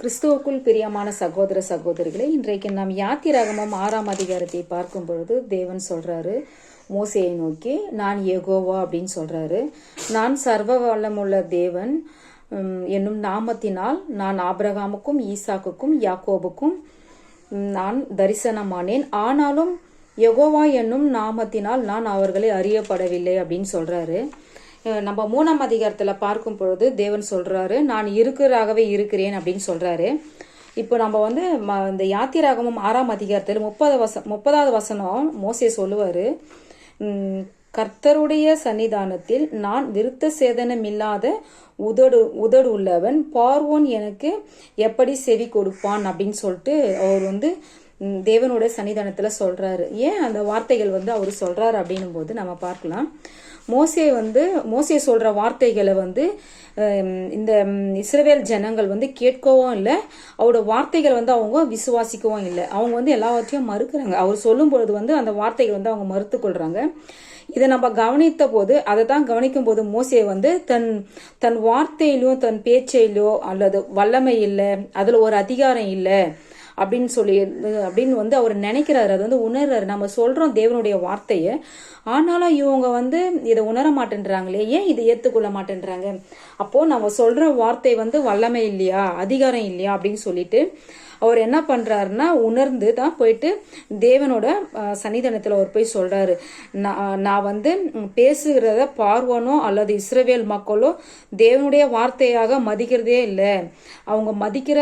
கிறிஸ்துவுக்குள் பிரியமான சகோதர சகோதரிகளே, இன்றைக்கு நாம் யாத்திராகமம் 6ஆம் அதிகாரத்தை பார்க்கும் பொழுது தேவன் சொல்றாரு மோசேயை நோக்கி, நான் யெகோவா அப்படின்னு சொல்றாரு. நான் சர்வ வல்லமுள்ள தேவன் என்னும் நாமத்தினால் நான் ஆபிரகாமுக்கும் ஈசாக்குக்கும் யாக்கோபுக்கும் நான் தரிசனமானேன். ஆனாலும் யெகோவா என்னும் நாமத்தினால் நான் அவர்களை அறியப்படவில்லை அப்படின்னு சொல்றாரு. நம்ம 3ஆம் அதிகாரத்தில் பார்க்கும் பொழுது தேவன் சொல்றாரு, நான் இருக்கிறாகவே இருக்கிறேன் அப்படின்னு சொல்றாரு. இப்போ நம்ம இந்த யாத்திராகமம் 6ஆம் அதிகாரத்தில் 30வது வசனம் மோசே சொல்லுவாரு, கர்த்தருடைய சன்னிதானத்தில் நான் விருத்த சேதனம் இல்லாத உதடு உள்ளவன், பார்வோன் எனக்கு எப்படி செவி கொடுப்பான் அப்படின்னு சொல்லிட்டு அவர் தேவனோட சன்னிதானத்துல சொல்றாரு. ஏன் அந்த வார்த்தைகள் அவர் சொல்றாரு அப்படின்னும் போது நம்ம பார்க்கலாம். மோசே சொல்ற வார்த்தைகளை இந்த இஸ்ரவேல் ஜனங்கள் கேட்கவும் இல்லை, அவரோட வார்த்தைகளை அவங்க விசுவாசிக்கவும் இல்லை. அவங்க எல்லாவற்றையும் மறுக்கிறாங்க. அவர் சொல்லும் பொழுது அந்த வார்த்தைகள் அவங்க மறுத்து கொள்றாங்க. இதை நம்ம கவனித்த போது, அதை தான் கவனிக்கும் போது மோசே தன் வார்த்தையிலோ தன் பேச்சையிலோ அல்லது வல்லமை இல்லை, அதுல ஒரு அதிகாரம் இல்லை அப்படின்னு அவர் நினைக்கிறாரு. அது உணர்றாரு. நம்ம சொல்றோம் தேவனுடைய வார்த்தையை, ஆனாலும் இவங்க இதை உணர மாட்டேன்றாங்களே, ஏன் இதை ஏத்துக்கொள்ள மாட்டேன்றாங்க? அப்போ நம்ம சொல்ற வார்த்தை வல்லமை இல்லையா, அதிகாரம் இல்லையா அப்படின்னு சொல்லிட்டு அவர் என்ன பண்றாருன்னா, உணர்ந்து தான் போயிட்டு தேவனோட சன்னிதானத்துல அவர் போய் சொல்றாரு, நான் பேசுகிறத பார்வோனோ அல்லது இஸ்ரவேல் மக்களோ தேவனுடைய வார்த்தையாக மதிக்கிறதே இல்லை. அவங்க மதிக்கிற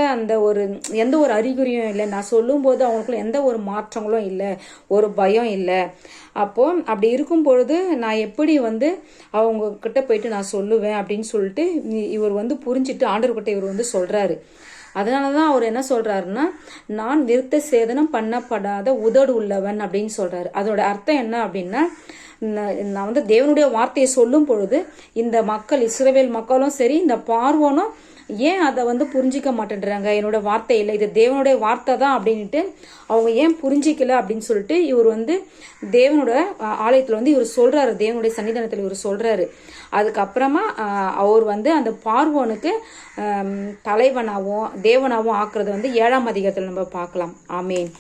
எந்த ஒரு அறிகுறியும் இல்லை. நான் சொல்லும் போது அவங்களுக்குள்ள எந்த ஒரு மாற்றங்களும் இல்லை, ஒரு பயம் இல்லை. அப்போ அப்படி இருக்கும் பொழுது நான் எப்படி அவங்க கிட்ட போயிட்டு நான் சொல்லுவேன் அப்படின்னு சொல்லிட்டு இவர் புரிஞ்சுட்டு ஆண்டவர்கிட்ட இவர் சொல்றாரு. அதனாலதான் அவர் என்ன சொல்றாருன்னா, நான் விருத்த சேதனம் பண்ணப்படாத உதடு உள்ளவன் அப்படின்னு சொல்றாரு. அதோட அர்த்தம் என்ன அப்படின்னா, நான் தேவனுடைய வார்த்தையை சொல்லும் பொழுது இந்த மக்கள், இஸ்ரவேல் மக்களும் சரி, இந்த பார்வோனும் ஏன் அதை புரிஞ்சிக்க மாட்டேன்றாங்க? என்னோட வார்த்தை இல்லை, இது தேவனுடைய வார்த்தை தான் அப்படின்ட்டு அவங்க ஏன் புரிஞ்சிக்கல அப்படின்னு சொல்லிட்டு இவர் தேவனோட ஆலயத்துல இவர் சொல்றாரு, தேவனுடைய சன்னிதானத்துல இவர் சொல்றாரு. அதுக்கப்புறமா அவர் அந்த பார்வோனுக்கு தலைவனாகவும் தேவனாகவும் ஆக்குறது 7ஆம் அதிகாரத்துல நம்ம பார்க்கலாம். ஆமேன்.